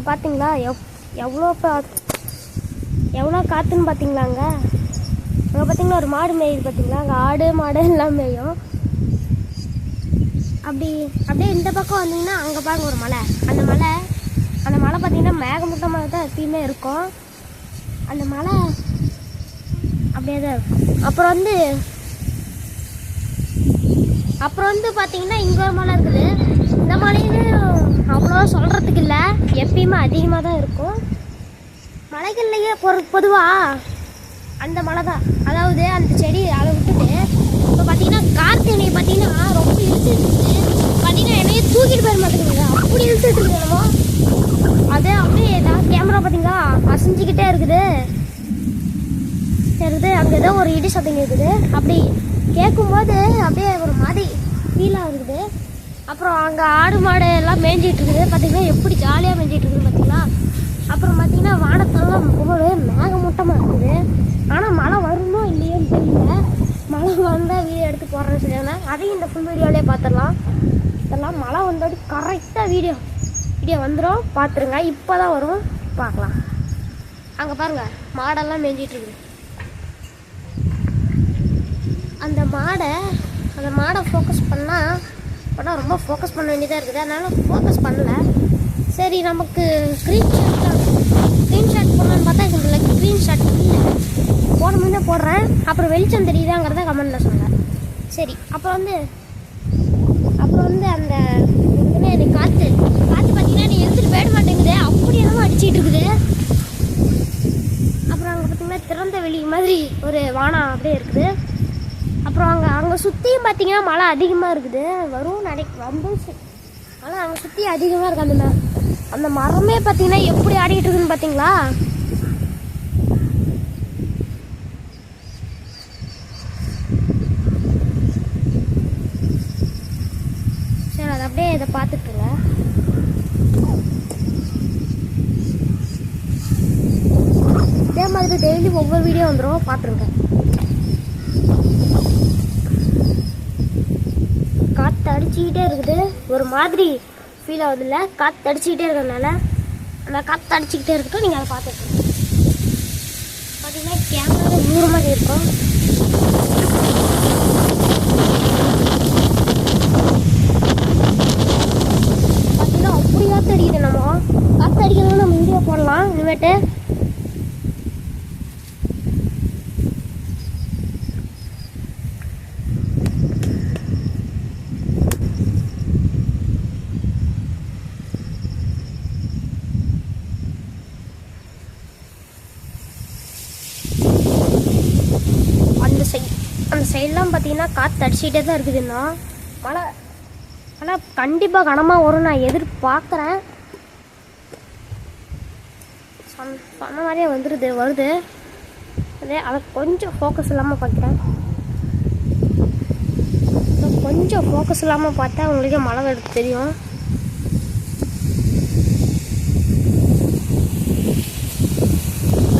பார்த்தீங்களா எவ்வளோ காற்றுன்னு பார்த்தீங்களாங்க. அங்கே பார்த்தீங்கன்னா ஒரு மாடு மேயுது பார்த்தீங்களா. அங்கே ஆடு மாடு எல்லாம் மேயும். அப்படியே இந்த பக்கம் வந்தீங்கன்னா அங்கே பாருங்க ஒரு மலை. அந்த மலை பார்த்தீங்கன்னா மேகமூட்டமாக தான் எப்பயுமே இருக்கும். அந்த மலை அப்படியே தான் இருக்கும். அப்புறம் வந்து பார்த்தீங்கன்னா இங்கே ஒரு மலை இருக்குது. இந்த மலைன்னு அவ்வளோ சொல்கிறதுக்கு இல்லை, எப்பயுமே அதிகமாக தான் இருக்கும். மலைகள்லையே பொதுவாக அந்த மலை தான். அதாவது அந்த செடி அதை விட்டுட்டு இப்போ பார்த்தீங்கன்னா கார்த்திகை பார்த்தீங்கன்னா ரொம்ப இழுத்துட்டு பார்த்தீங்கன்னா என்னையே தூக்கிட்டு போயிட மாட்டேங்குதுங்க. அப்படி இழுத்துட்டு இருக்கணுமோ அதே அப்படியே கேமரா பார்த்தீங்களா அசைஞ்சிக்கிட்டே இருக்குது. அங்கே ஏதோ ஒரு இடி சத்தம் கேட்குது. அப்படி கேட்கும்போது அப்படியே ஒரு மாதிரி ஃபீலாக இருக்குது. அப்புறம் அங்கே ஆடு மாடு எல்லாம் மேய்ஞ்சிட்டு இருக்குது. பார்த்தீங்கன்னா எப்படி ஜாலியாக மேய்ஞ்சிட்டு இருக்குது பார்த்தீங்களா. அப்புறம் பார்த்தீங்கன்னா வானத்தெல்லாம் ரொம்பவே மேகமூட்டமாக இருக்குது. ஆனால் மழை வருமோ இல்லையோன்னு தெரியல. மழை வந்தால் வீடியோ எடுத்து போடுறேன்னு சொல்லியிருந்தேன். அதையும் இந்த ஃபுல் வீடியோலேயே பார்த்துடலாம். இதெல்லாம் மழை வந்தோடு கரெக்டாக வீடியோ வந்துடும், பார்த்துருங்க. இப்போ தான் வரும், பார்க்கலாம். அங்கே பாருங்கள் மாடெல்லாம் மேய்ஞ்சிட்டு இருக்குது. அந்த மாடை ஃபோக்கஸ் பண்ணால் ரொம்ப ஃபோக்கஸ் பண்ண வேண்டியதாக இருக்குது. அதனால் ஃபோக்கஸ் பண்ணலை. சரி நமக்கு ஸ்க்ரீன்ஷாட் போடலான்னு பார்த்தா இதில் ஸ்க்ரீன்ஷாட் இல்லை. போடணும்னே போடுறேன். அப்புறம் வெளிச்சம் தெரியுதாங்கிறத கமெண்டில் சொன்னேன். சரி அப்புறம் வந்து அந்த எனக்கு காற்று பார்த்தீங்கன்னா நீ எடுத்துகிட்டு போயிட மாட்டேங்குது. அப்படி என்னமோ அடிச்சிட்டு இருக்குது. அப்புறம் அங்கே பார்த்தீங்கன்னா திறந்த வெளி மாதிரி ஒரு வானம் அப்படியே இருக்குது. அப்புறம் அங்கே சுற்றியும் பார்த்தீங்கன்னா மழை அதிகமாக இருக்குது. வந்துச்சு. ஆனால் அங்கே சுற்றி அதிகமாக இருக்குது. அந்த மரமே பார்த்தீங்கன்னா எப்படி ஆடிக்கிட்டு இருக்குன்னு பார்த்தீங்களா. சரி அது அப்படியே இதை பார்த்துட்டுங்க. இதே மாதிரி டெய்லி ஒவ்வொரு வீடியோ வந்துடும், பார்த்துருங்க. காற்று அடிச்சுக்கிட்டே இருக்குது. ஒரு மாதிரி ஃபீல் ஆகுது இல்லை, காற்று அடிச்சுக்கிட்டே இருக்கிறதுனால. அந்த காற்று அடிச்சுக்கிட்டே இருக்கட்டும், நீங்கள் அதை பார்த்துட்டு பார்த்தீங்கன்னா கேமரா தூரமாக இருக்கும். பார்த்தீங்கன்னா அப்படி காற்று அடிக்குது. காற்று அடிக்கிறதுனால நம்ம வீடியோ போடலாம் இனிமேட்டு. அந்த சைடெலாம் பார்த்தீங்கன்னா காற்று அடிச்சுக்கிட்டே தான் இருக்குதுன்னா மழை. ஆனால் கண்டிப்பாக கனமாக வரும் நான் எதிர்பார்க்குறேன். சொன்ன மாதிரியே வருது. அதை கொஞ்சம் ஃபோக்கஸ் இல்லாமல் பார்க்குறேன். கொஞ்சம் ஃபோக்கஸ் இல்லாமல் பார்த்தா உங்களுக்கே மழை வருது தெரியும்.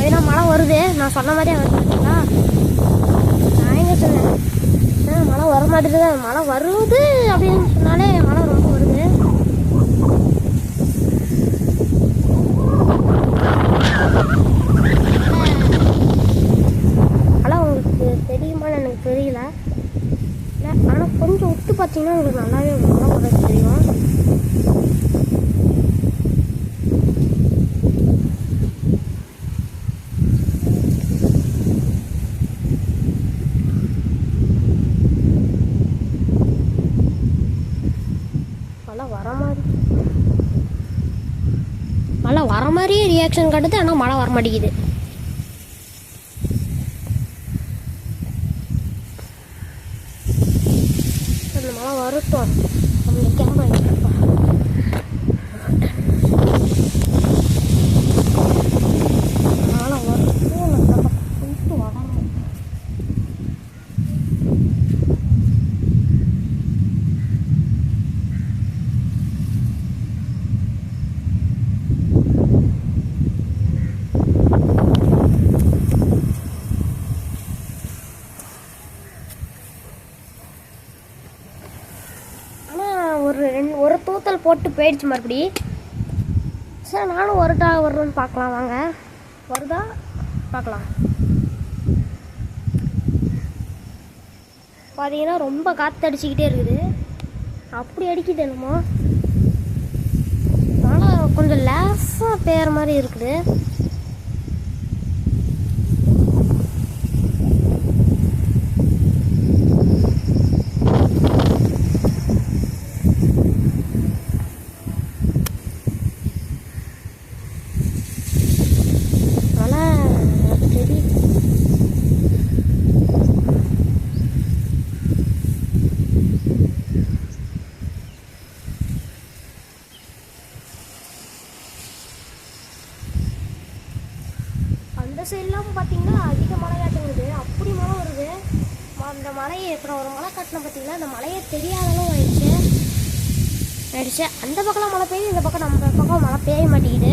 ஏன்னா மழை வருது, நான் சொன்ன மாதிரியே வந்துருக்கீங்களா. நான் எங்கே சொன்னேன் மழை வர மாதிரி தான். மழை வருது அப்படின்னு சொன்னாலே மழை ரொம்ப வருது. மழை உங்களுக்கு தெரியுமான்னு எனக்கு தெரியல. இல்லை ஆனால் கொஞ்சம் விட்டு பார்த்தீங்கன்னா உங்களுக்கு நல்லாவே மழை வர்றது தெரியும். மழை வர மாதிரியே ரியாக்ஷன் காட்டுது. ஆனால் மழை வர மாட்டேங்குது. அந்த மழை வரட்டும். நம்ம கேமரா எடுப்பா. மழை வரட்டும். போயிட்டு வரணும். ஒரு தூத்தல் போட்டு போயிடுச்சு மறுபடி. சரி நானும் வருடா வரும்னு பார்க்கலாம் வாங்க. வருதா பார்க்கலாம். பார்த்தீங்கன்னா ரொம்ப காற்று அடிச்சுக்கிட்டே இருக்குது. அப்படி அடிக்குது என்னமோ. மழை கொஞ்சம் லேசாக பெய்கிற மாதிரி இருக்குது. அந்த சைட்லாம் பார்த்தீங்கன்னா அதிக மழை காட்டுங்குது. அப்படி மழை வருது. அந்த மலையை இப்போ ஒரு மழை காட்டின பார்த்தீங்கன்னா அந்த மலையே தெரியாதளவு ஆயிடுச்சு. அந்த பக்கம்லாம் மழை பெய்யுது, இந்த பக்கம் நம்ம பக்கம் மழை பெய்ய மாட்டேங்குது.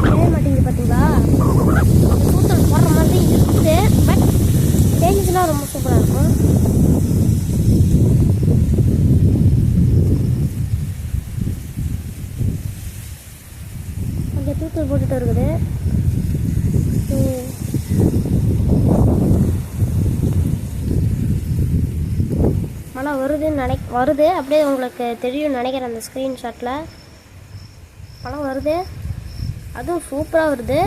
பெய்ய மாட்டேங்குது பார்த்தீங்களா. சூத்தல் போடுற மாதிரி இருக்குது. பட் தேஞ்சுன்னா ரொம்ப சூப்பராக இருக்கும். கொஞ்சம் தூத்தல் போட்டுட்டு இருக்குது. மழை வருது அப்படியே உங்களுக்கு தெரியும் நினைக்கிறேன். அந்த ஸ்க்ரீன்ஷாட்டில் மழை வருது, அதுவும் சூப்பராக வருது.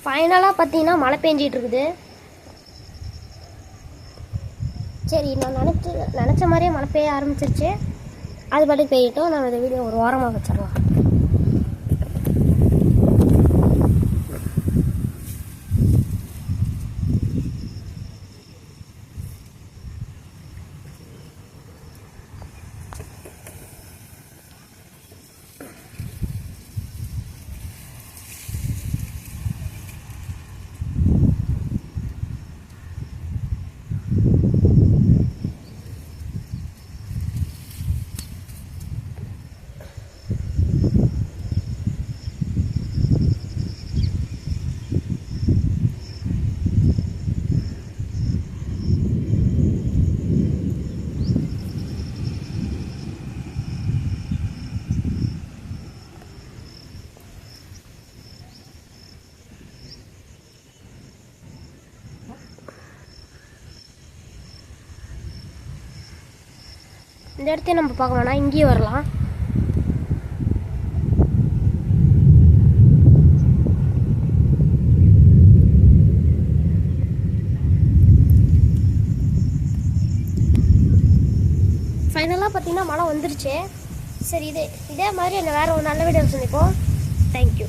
ஃபைனலாக பார்த்தீங்கன்னா மழை பெஞ்சிட்டு இருக்குது. சரி, நான் நினச்ச மாதிரியே மழை பெய்ய ஆரம்பிச்சிருச்சு. அது பாட்டுக்கு பெய்யட்டும். நான் இந்த வீடியோ ஒரு வாரமாக வச்சிடலாம். இந்த இடத்தையும் நம்ம பார்க்க வேணாம், இங்கேயும் வரலாம். ஃபைனலாக பார்த்தீங்கன்னா மழை வந்துருச்சு. சரி, இதே மாதிரி வேறு ஒரு நல்ல வீடியோ சந்திப்போம். தேங்க்யூ.